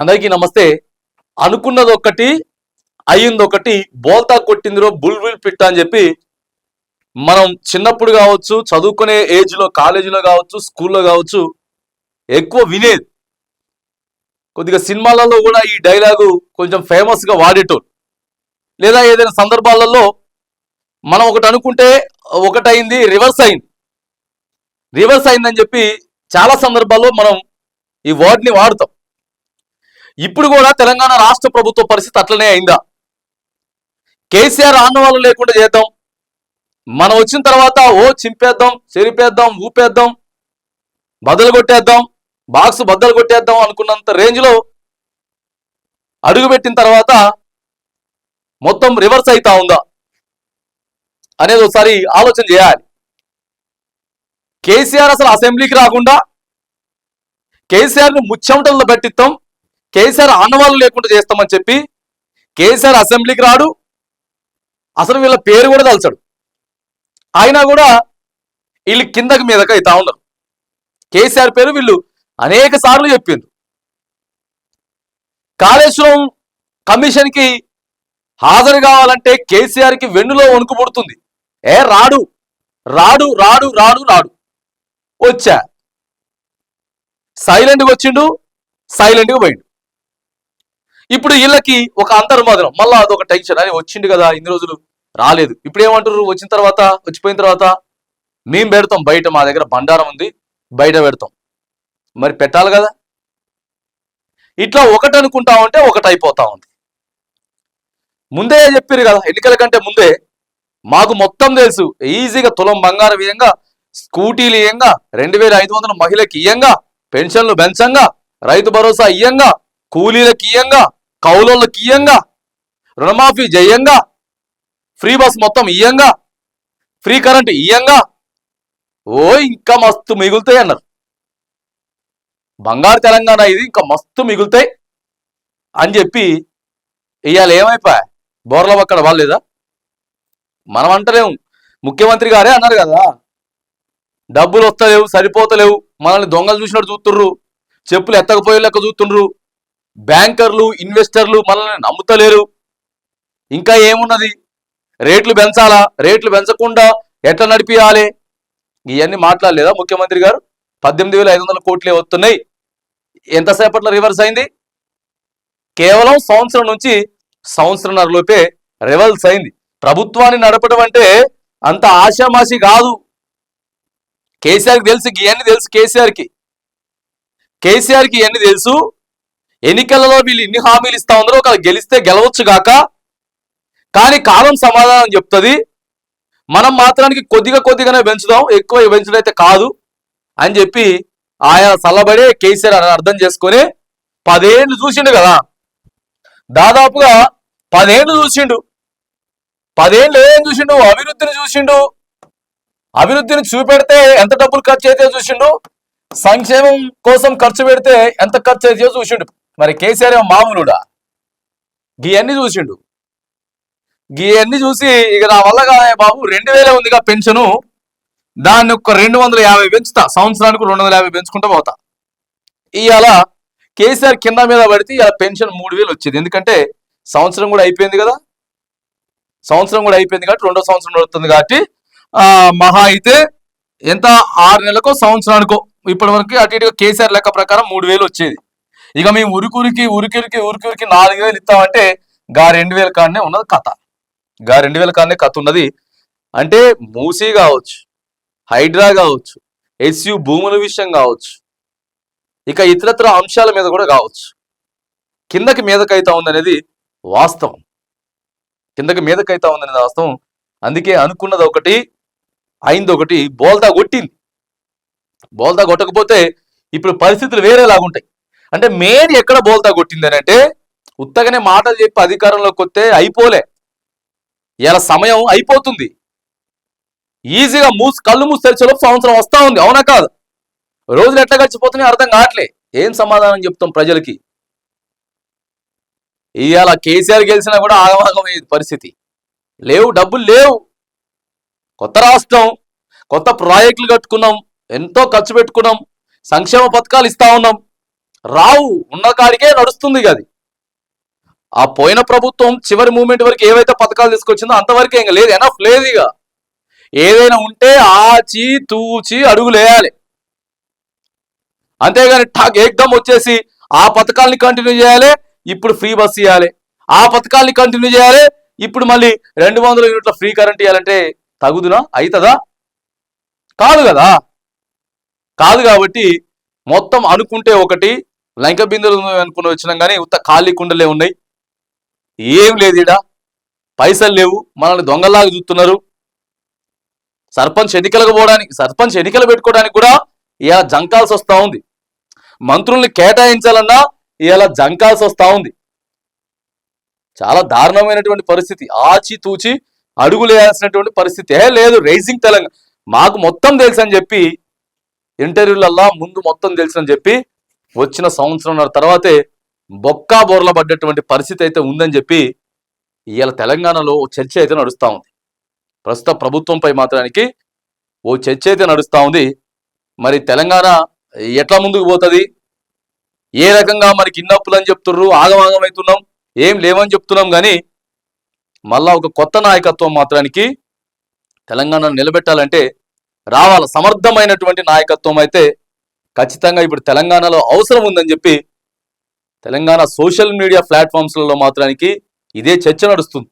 అందరికీ నమస్తే. అనుకున్నది ఒకటి అయ్యింది ఒకటి, బోల్తా కొట్టిందిరో బుల్బుల్ పిట్ట అని చెప్పి మనం చిన్నప్పుడు కావచ్చు, చదువుకునే ఏజ్లో, కాలేజీలో కావచ్చు, స్కూల్లో కావచ్చు ఎక్కువ వినేది. కొద్దిగా సినిమాలలో కూడా ఈ డైలాగు కొంచెం ఫేమస్గా వాడేటోరు. లేదా ఏదైనా సందర్భాలలో మనం ఒకటి అనుకుంటే ఒకటైంది రివర్స్ అయింది. రివర్స్ అయిందని చెప్పి చాలా సందర్భాల్లో మనం ఈ వర్డ్ని వాడుతాం. ఇప్పుడు కూడా తెలంగాణ రాష్ట్ర ప్రభుత్వ పరిస్థితి అట్లనే అయిందా? కేసీఆర్ ఆనవాళ్ళు లేకుండా చేద్దాం, మనం వచ్చిన తర్వాత ఓ చింపేద్దాం, చెరిపేద్దాం, ఊపేద్దాం, బద్దలు కొట్టేద్దాం, బాక్స్ బద్దలు కొట్టేద్దాం అనుకున్నంత రేంజ్లో అడుగుపెట్టిన తర్వాత మొత్తం రివర్స్ అవుతా ఉందా అనేది ఒకసారి ఆలోచన చేయాలి. కేసీఆర్ అసలు అసెంబ్లీకి రాకుండా కేసీఆర్ని ముచ్చెమటల్లో పెట్టిస్తాం, కేసీఆర్ ఆనవాళ్ళు లేకుండా చేస్తామని చెప్పి కేసీఆర్ అసెంబ్లీకి రాడు, అసలు వీళ్ళ పేరు కూడా తలచడు. అయినా కూడా వీళ్ళు కిందకి మీదకి అవుతా ఉన్నారు. కేసీఆర్ పేరు వీళ్ళు అనేక సార్లు చెప్పిండ్రు. కాళేశ్వరం కమిషన్కి హాజరు కావాలంటే కేసీఆర్కి వెన్నులో వణుకు పుడుతుంది. రాడు రాడు రాడు రాడు రాడు వచ్చా, సైలెంట్గా వచ్చిండు, సైలెంట్గా పోయిండు. ఇప్పుడు వీళ్ళకి ఒక అంతర్మదనం, మళ్ళీ అదొక టెన్షన్. అని వచ్చిండు కదా, ఇన్ని రోజులు రాలేదు, ఇప్పుడు ఏమంటారు? వచ్చిన తర్వాత, వచ్చిపోయిన తర్వాత మేము పెడతాం బయట, మా దగ్గర బండారం ఉంది, బయట పెడతాం. మరి పెట్టాలి కదా. ఇట్లా ఒకటి అనుకుంటా ఉంటే ఒకటి అయిపోతా ఉంది. ముందే చెప్పారు కదా, ఎన్నికల కంటే ముందే మాకు మొత్తం తెలుసు, ఈజీగా తులం బంగారం ఇయ్యంగా, స్కూటీలు ఇయ్యంగా, 2500 మహిళకి ఇయ్యంగా, పెన్షన్లు పెంచంగా, రైతు భరోసా ఇయ్యంగా, కూలీలకు ఇయ్యంగా, కౌలోళ్ళకి ఇయ్యంగా, రుణమాఫీ జయంగా, ఫ్రీ బస్ మొత్తం ఇయ్యంగా, ఫ్రీ కరెంట్ ఇయ్యంగా, ఓ ఇంకా మస్తు మిగులుతాయి అన్నారు. బంగారు తెలంగాణ ఇది, ఇంకా మస్తు మిగులుతాయి అని చెప్పి ఇవాళ ఏమైపోయా? బోర్ల అక్కడ వాళ్ళేదా? మనం అంటలేము, ముఖ్యమంత్రి గారే అన్నారు కదా, డబ్బులు వస్తలేవు, సరిపోతలేవు, మనల్ని దొంగలు చూసినట్టు చూస్తుర్రు, చెప్పులు ఎత్తకపోయే లెక్క చూస్తుండ్రు, బ్యాంకర్లు, ఇన్వెస్టర్లు మనల్ని నమ్ముతలేరు, ఇంకా ఏమున్నది, రేట్లు పెంచాలా, రేట్లు పెంచకుండా ఎట్లా నడిపియాలి, ఇవన్నీ మాట్లాడలేదా ముఖ్యమంత్రి గారు? 18,500 కోట్లే వస్తున్నాయి. ఎంతసేపట్లో రివర్స్ అయింది? కేవలం సంవత్సరం నుంచి సంవత్సరంన్నర లోపే రివర్స్ అయింది. ప్రభుత్వాన్ని నడపడం అంటే అంత ఆశామాషి కాదు. కేసీఆర్కి తెలుసు, ఇవన్నీ తెలుసు కేసీఆర్కి ఇవన్నీ తెలుసు. ఎన్నికలలో వీళ్ళు ఇన్ని హామీలు ఇస్తా ఉన్నారో, ఒకవేళ గెలిస్తే గెలవచ్చు గాక, కానీ కాలం సమాధానం చెప్తుంది. మనం మాత్రానికి కొద్దిగానే పెంచుదాం, ఎక్కువ పెంచడం అయితే కాదు అని చెప్పి ఆయన చల్లబడే కేసీఆర్ అని అర్థం చేసుకొని 10 ఏళ్ళు చూసిండు కదా, దాదాపుగా 10 ఏళ్ళు చూసిండు. 10 ఏళ్ళు ఏం చూసిండు? అభివృద్ధిని చూసిండు. అభివృద్ధిని చూపెడితే ఎంత డబ్బులు ఖర్చు అయితే చూసిండు, సంక్షేమం కోసం ఖర్చు పెడితే ఎంత ఖర్చు అయితే చూసిండు. మరి కేసీఆర్ ఏమో మామూలుడా? గీయన్నీ చూసిండు. గీయన్నీ చూసి ఇక నా వల్ల కాదే బాబు, 2000 ఉందిగా పెన్షను, దాన్ని ఒక 250 పెంచుతా, సంవత్సరానికి 250 పెంచుకుంటూ పోతా. ఇవాళ కేసీఆర్ కింద మీద పడితే ఇవాళ పెన్షన్ 3000 వచ్చేది. ఎందుకంటే సంవత్సరం కూడా అయిపోయింది కదా, కాబట్టి 2వ సంవత్సరం నడుస్తుంది కాబట్టి మహా అయితే ఎంత 6 నెలలకో సంవత్సరానికో ఇప్పటి వరకు అటు ఇటుగా కేసీఆర్ లెక్క ప్రకారం 3000 వచ్చేది. ఇక మేము ఉరికి 4000 ఇస్తామంటే గా 2000 కాడనే ఉన్నది కథ. 2000 కాడనే కథ ఉన్నది. అంటే మూసీ కావచ్చు, హైడ్రా కావచ్చు, ఎస్యు భూముల విషయం కావచ్చు, ఇక ఇతరత్ర అంశాల మీద కూడా కావచ్చు, కిందకి మీదకైతా ఉందనేది వాస్తవం. అందుకే అనుకున్నది ఒకటి అయింది ఒకటి, బోల్తా కొట్టింది. బోల్తా కొట్టకపోతే ఇప్పుడు పరిస్థితులు వేరేలాగుంటాయి. అంటే మెయిన్ ఎక్కడ బోల్తా కొట్టింది అని అంటే, ఉత్తగానే మాటలు చెప్పి అధికారంలోకి వస్తే అయిపోలే, ఇలా సమయం అయిపోతుంది. ఈజీగా కళ్ళు మూసి తెరిచేలోపు సంవత్సరం వస్తా ఉంది, అవునా కాదు? రోజులు ఎట్లా గడిచిపోతున్నాయి అర్థం కావట్లే. ఏం సమాధానం చెప్తాం ప్రజలకి? ఇవాళ కేసీఆర్ గెలిచినా కూడా ఆగమాగమయ్యేది పరిస్థితి. లేవు, డబ్బులు లేవు. కొత్త రాష్ట్రం, కొత్త ప్రాజెక్టులు కట్టుకున్నాం, ఎంతో ఖర్చు పెట్టుకున్నాం, సంక్షేమ పథకాలు ఇస్తా ఉన్నాం, రావు, ఉన్న కాడికే నడుస్తుంది అది. ఆ పోయిన ప్రభుత్వం చివరి మూమెంట్ వరకు ఏవైతే పథకాలు తీసుకొచ్చిందో అంతవరకే ఇంకా లేదు, ఎనఫ్ లేదు. ఇక ఏదైనా ఉంటే ఆచి తూచి అడుగులేయాలి, అంతేగాని ఠాక్ ఏకదం వచ్చేసి ఆ పథకాల్ని కంటిన్యూ చేయాలి, ఇప్పుడు ఫ్రీ బస్ ఇవ్వాలి, ఆ పథకాల్ని కంటిన్యూ చేయాలి, ఇప్పుడు మళ్ళీ 200 యూనిట్ల ఫ్రీ కరెంట్ ఇవ్వాలంటే తగుదునా? అవుతుందా? కాదు కదా. కాదు కాబట్టి మొత్తం అనుకుంటే ఒకటి, లంక బిందులు అనుకుని వచ్చినాం కానీ ఉత్త ఖాళీ కుండలే ఉన్నాయి. ఏం లేదు ఈడ, పైసలు లేవు, మనల్ని దొంగలాగా చూస్తున్నారు. సర్పంచ్ ఎన్నికలు పెట్టుకోవడానికి కూడా ఇలా జంకాల్సి వస్తా ఉంది. మంత్రుల్ని కేటాయించాలన్నా ఇలా జంకాల్సి వస్తా ఉంది. చాలా దారుణమైనటువంటి పరిస్థితి. ఆచి తూచి అడుగులేయాల్సినటువంటి పరిస్థితి లేదు. రైజింగ్ తెలంగాణ మాకు మొత్తం తెలుసు అని చెప్పి ఇంటర్వ్యూలల్లా ముందు మొత్తం తెలుసు అని చెప్పి వచ్చిన సంవత్సరంన్నర తర్వాతే బొక్కా బోర్ల పడ్డటువంటి పరిస్థితి అయితే ఉందని చెప్పి ఇవాళ తెలంగాణలో ఓ చర్చ అయితే నడుస్తూ ఉంది. ప్రస్తుత ప్రభుత్వంపై మాత్రానికి ఓ చర్చ అయితే నడుస్తూ ఉంది. మరి తెలంగాణ ఎట్లా ముందుకు పోతుంది, ఏ రకంగా మనకి ఇన్నప్పులు అని చెప్తుర్రు, ఆగమాగం అవుతున్నాం, ఏం లేవని చెప్తున్నాం. కానీ మళ్ళా ఒక కొత్త నాయకత్వం మాత్రానికి తెలంగాణను నిలబెట్టాలంటే రావాలి, సమర్థమైనటువంటి నాయకత్వం అయితే ఖచ్చితంగా ఇప్పుడు తెలంగాణలో అవసరం ఉందని చెప్పి తెలంగాణ సోషల్ మీడియా ప్లాట్ఫామ్స్లలో మాత్రానికి ఇదే చర్చ నడుస్తుంది.